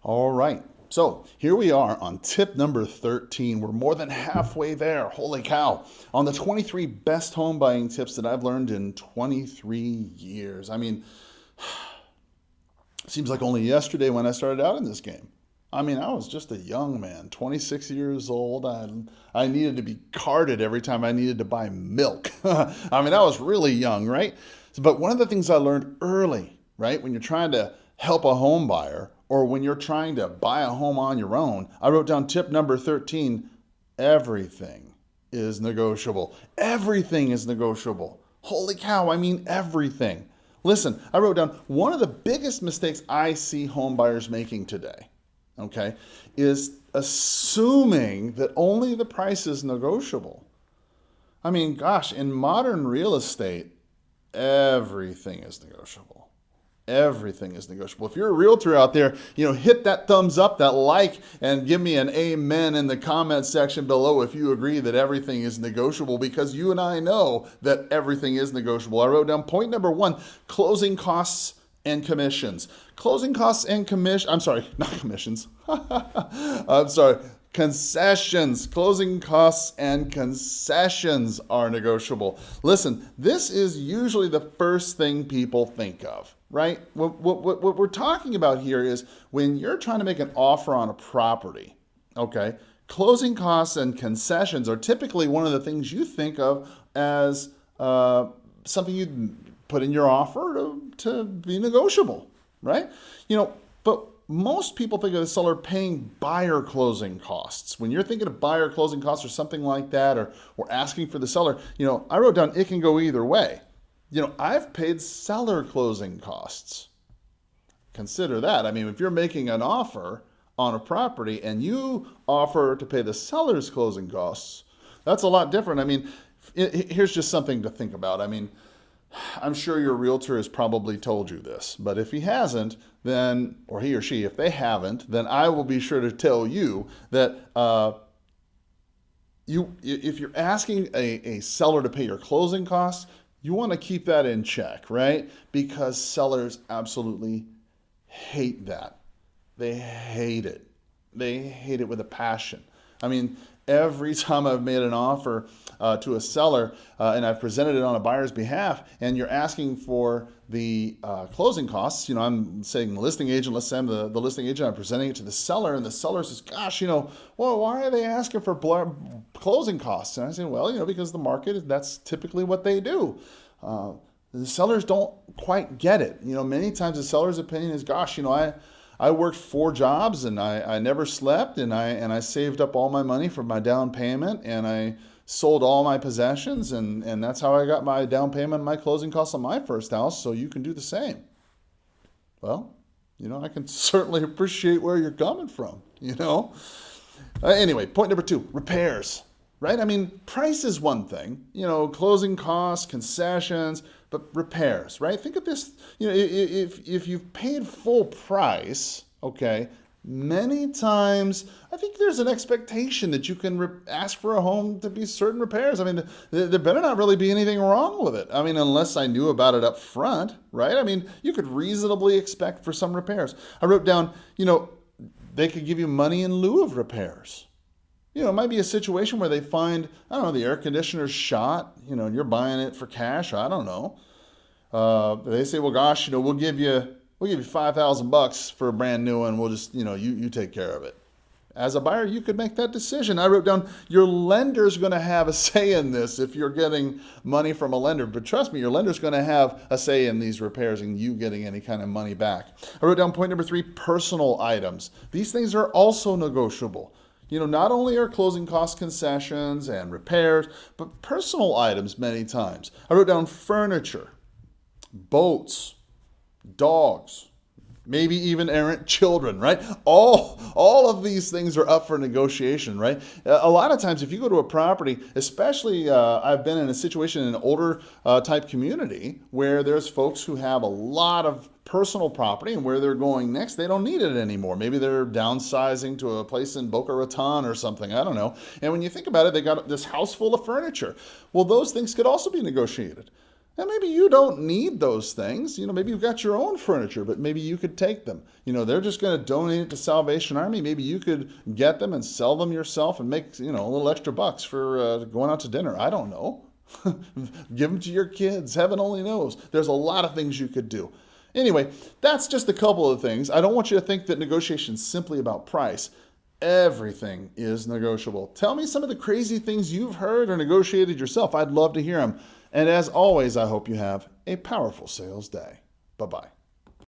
All right. So here we are on tip number 13. We're more than halfway there. Holy cow. On the 23 best home buying tips that I've learned in 23 years. Seems like only yesterday when I started out in this game. I was just a young man, 26 years old. I needed to be carded every time I needed to buy milk. I was really young, right? But one of the things I learned early, right, when you're trying to help a home buyer or when you're trying to buy a home on your own, I wrote down tip number 13, everything is negotiable. Everything is negotiable. Holy cow, everything. Listen, I wrote down one of the biggest mistakes I see home buyers making today, okay, is assuming that only the price is negotiable. Gosh, in modern real estate, everything is negotiable. Everything is negotiable. If you're a realtor out there, hit that thumbs up, that like, and give me an amen in the comment section below if you agree that everything is negotiable, because you and I know that everything is negotiable. I wrote down point number 1, closing costs and commissions. Closing costs and not commissions. Concessions. Closing costs and concessions are negotiable. Listen, this is usually the first thing people think of, right? What we're talking about here is when you're trying to make an offer on a property, okay, closing costs and concessions are typically one of the things you think of as something you'd put in your offer to be negotiable, right? But most people think of the seller paying buyer closing costs. When you're thinking of buyer closing costs or something like that, or asking for the seller, I wrote down it can go either way. I've paid seller closing costs. Consider that. If you're making an offer on a property and you offer to pay the seller's closing costs, that's a lot different. Here's just something to think about. I'm sure your realtor has probably told you this, but if he hasn't, then, or he or she, if they haven't, then I will be sure to tell you that if you're asking a seller to pay your closing costs, you want to keep that in check, right? Because sellers absolutely hate that. They hate it. They hate it with a passion. Every time I've made an offer to a seller and I've presented it on a buyer's behalf, and you're asking for the closing costs, I'm saying the listing agent, let's say I'm the listing agent, I'm presenting it to the seller, and the seller says, gosh, well, why are they asking for closing costs? And I say, well, because the market, that's typically what they do. The sellers don't quite get it. Many times the seller's opinion is, gosh, I worked 4 jobs and I never slept, and I saved up all my money for my down payment, and I sold all my possessions, and that's how I got my down payment and my closing costs on my first house, so you can do the same. Well, I can certainly appreciate where you're coming from, Anyway, point number 2, repairs, right? Price is one thing, closing costs, concessions, but repairs, right? Think of this, if you've paid full price, okay, many times I think there's an expectation that you can ask for a home to be certain repairs. There better not really be anything wrong with it. Unless I knew about it up front, right? You could reasonably expect for some repairs. I wrote down, they could give you money in lieu of repairs. It might be a situation where they find, I don't know, the air conditioner's shot, and you're buying it for cash. I don't know. They say, well, gosh, we'll give you $5,000 for a brand new one. We'll just, you take care of it. As a buyer, you could make that decision. I wrote down your lender's going to have a say in this if you're getting money from a lender. But trust me, your lender's going to have a say in these repairs and you getting any kind of money back. I wrote down point number 3, personal items. These things are also negotiable. Not only are closing cost concessions and repairs, but personal items many times. I wrote down furniture, boats, dogs, maybe even errant children, right? All of these things are up for negotiation, right? A lot of times if you go to a property, especially I've been in a situation in an older type community where there's folks who have a lot of personal property, and where they're going next, they don't need it anymore. Maybe they're downsizing to a place in Boca Raton or something, I don't know. And when you think about it, they got this house full of furniture. Well, those things could also be negotiated. And maybe you don't need those things. Maybe you've got your own furniture, but maybe you could take them. They're just going to donate it to Salvation Army. Maybe you could get them and sell them yourself and make, a little extra bucks for going out to dinner. I don't know. Give them to your kids. Heaven only knows. There's a lot of things you could do. Anyway, that's just a couple of things. I don't want you to think that negotiation is simply about price. Everything is negotiable. Tell me some of the crazy things you've heard or negotiated yourself. I'd love to hear them. And as always, I hope you have a powerful sales day. Bye-bye.